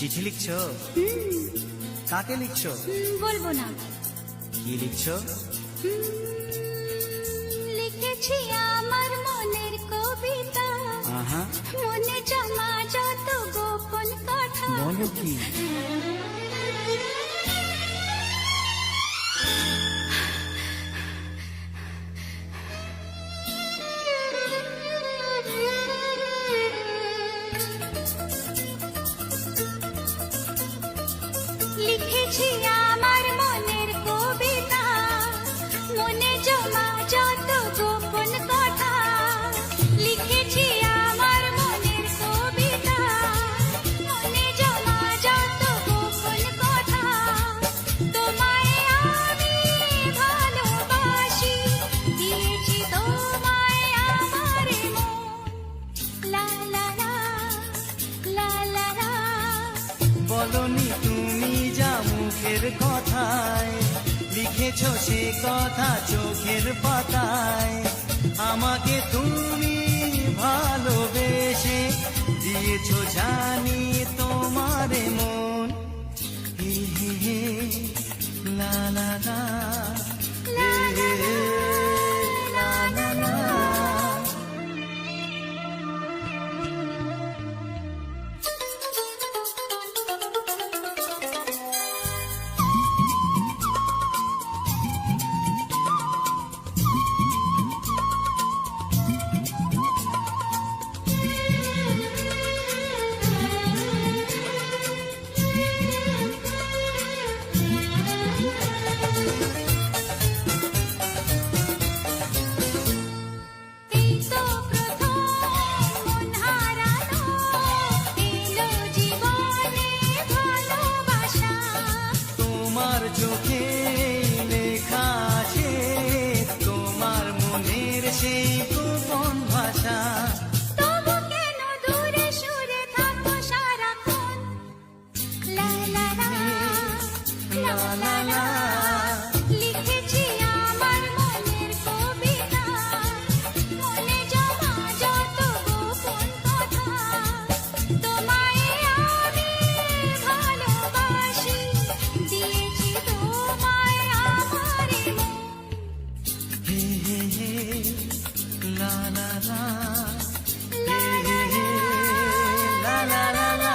চিঠি লিখছো? কাকে লিখছো? বলবো না। কি লিখছো? লিখেছি আমার মনের কবিতা, মনে জমা যত গোপন কথা। বলো কি? লিখেছি আমার মনের কবিতা, মনে জমা যত গোপন কথা। লিখেছি আমার মনের কবিতা, মনে জমা যত গোপন কথা। তোমায় আমি ভালোবাসি, দিয়েছি তোমায় আমার মন। লা লা লা লা লা লা। বলনি তুমি যা মুখের কথায়, লিখেছো সে কথা চোখের পাতায়। আমাকে তুমি ভালোবেসে দিয়েছো জানি তোমার মন। হে হে হে লা লা লা, হে হে হে লা লা লা। এই তো প্রথম মন হারানো, এলো জীবনে ভালোবাসা। তোমার চোখে লেখা আছে তোমার মনের সেই গোপন ভাষা। তবু কেন দূরে সরে থাকো সারাক্ষণ। লা লা লা লা লা লা। লিখেছি আমার মনের কবিতা, মনে জমা যত গোপন কথা। তোমায় আমি ভালোবাসি, দিয়েছি তোমায় আমার মন। হে হে হে লা লা লা, হে হে হে লা লা লা লা।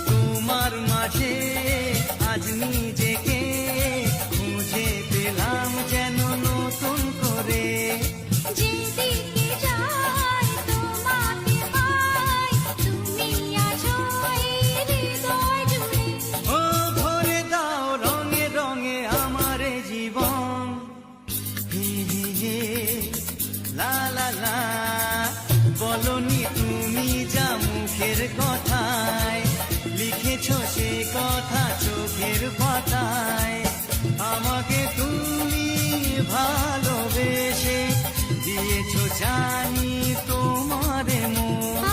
তোমার মাঝে আজ নিজেকে খুঁজে পেলাম যেন নতুন করে। যেদিকে যাই তোমাকে পাই, তুমি আছো এই হৃদয় জুড়ে। ও ভরে দাও রঙে রঙে আমার এ জীবন। হে হে হে লা লা লা। বলনি তুমি যা মুখের কথায়, লিখেছো সে কথা চোখের পাতায়। আমাকে তুমি ভালোবেসে দিয়েছো জানি তোমার মন।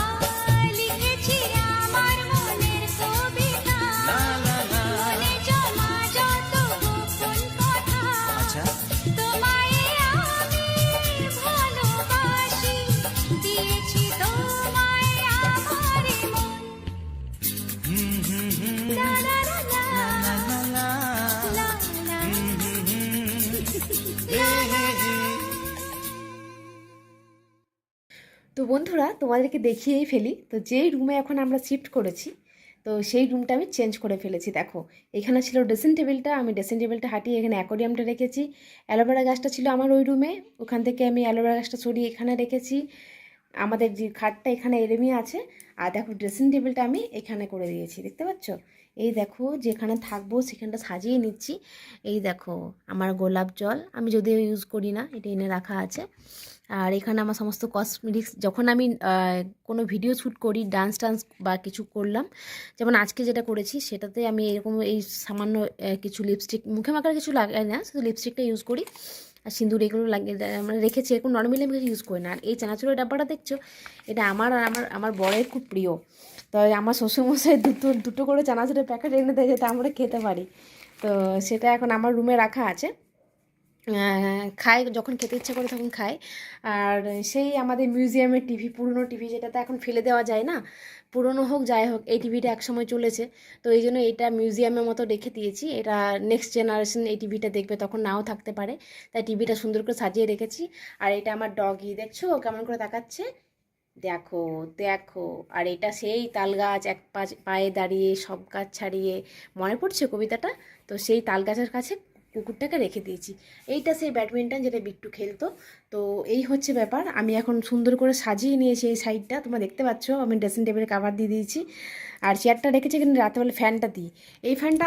লিখেছি আমার মনের কবিতা, লা লা লা। মনে জমা যত গোপন কথা। আচ্ছা, তোমায় আমি ভালোবাসি, দিয়েছি তোমায় আমার মন। হুম হুম হুম লা লা লা লা লা লা লা। লা লা। হুম হুম হুম হে হে হে। তো বন্ধুরা তোমাদেরকে দেখিয়েই ফেলি। তো যেই রুমে এখন আমরা শিফট করেছি, তো সেই রুমটা আমি চেঞ্জ করে ফেলেছি। দেখো এখানে ছিল ড্রেসিং টেবিলটা, আমি ড্রেসিং টেবিলটা হাঁটিয়ে এখানে অ্যাকোরিয়ামটা রেখেছি। অ্যালোভেরা গাছটা ছিল আমার ওই রুমে, ওখান থেকে আমি অ্যালোভেরা গাছটা সরিয়ে এখানে রেখেছি। আমাদের যে খাটটা এখানে এরমই আছে। আর দেখো ড্রেসিং টেবিলটা আমি এখানে করে দিয়েছি, দেখতে পাচ্ছ? এই দেখো যেখানে থাকবো সেখানটা সাজিয়ে নিচ্ছি। এই দেখো আমার গোলাপ জল, আমি যদিও ইউজ করি না, এটা এনে রাখা আছে। আর এখানে আমার সমস্ত কসমেটিক্স, যখন আমি কোনো ভিডিও শ্যুট করি, ডান্স বা কিছু করলাম, যেমন আজকে যেটা করেছি সেটাতে আমি এরকম এই সামান্য কিছু লিপস্টিক, মুখে মাখার কিছু লাগাই না, শুধু লিপস্টিকটা ইউজ করি আর সিঁদুর এগুলো লাগিয়ে মানে রেখেছি। এরকম নর্মালি আমি ইউজ করি না। আর এই চানাচুরের ডাব্বাটা দেখছো, এটা আমার আর আমার বরের খুব প্রিয়। তো আমার শ্বশুরমশাই দুটো করে চানাচুরের প্যাকেট এনে দেয় যাতে আমরা খেতে পারি। তো সেটা এখন আমার রুমে রাখা আছে। খাই, যখন খেতে ইচ্ছা করে তখন খাই। আর সেই আমাদের মিউজিয়ামের টিভি, পুরনো টিভি, যেটাতে এখন ফেলে দেওয়া যায় না, পুরনো হোক যাই হোক, এই টিভিটা একসময় চলেছে। তো এই জন্য এটা মিউজিয়ামের মতো রেখে দিয়েছি। এটা নেক্সট জেনারেশন এই টিভিটা দেখবে, তখন নাও থাকতে পারে, তাই টিভিটা সুন্দর করে সাজিয়ে রেখেছি। আর এটা আমার ডগি, দেখছো কেমন করে তাকাচ্ছে, দেখো দেখো। আর এটা সেই তাল গাছ, এক পায়ে দাঁড়িয়ে সব গাছ ছাড়িয়ে, মনে পড়ছে কবিতাটা? তো সেই তাল গাছের কাছে কুকুরটাকে রেখে দিয়েছি। এইটা সেই ব্যাডমিন্টন যেটা বিট্টু খেলতো। তো এই হচ্ছে ব্যাপার। আমি এখন সুন্দর করে সাজিয়ে নিয়েছি এই সাইডটা, তোমরা দেখতে পাচ্ছ। আমি ড্রেসিং টেবিলে কাভার দিয়ে দিয়েছি আর চেয়ারটা রেখেছি, কিন্তু রাতেবেলা ফ্যানটা দিই। এই ফ্যানটা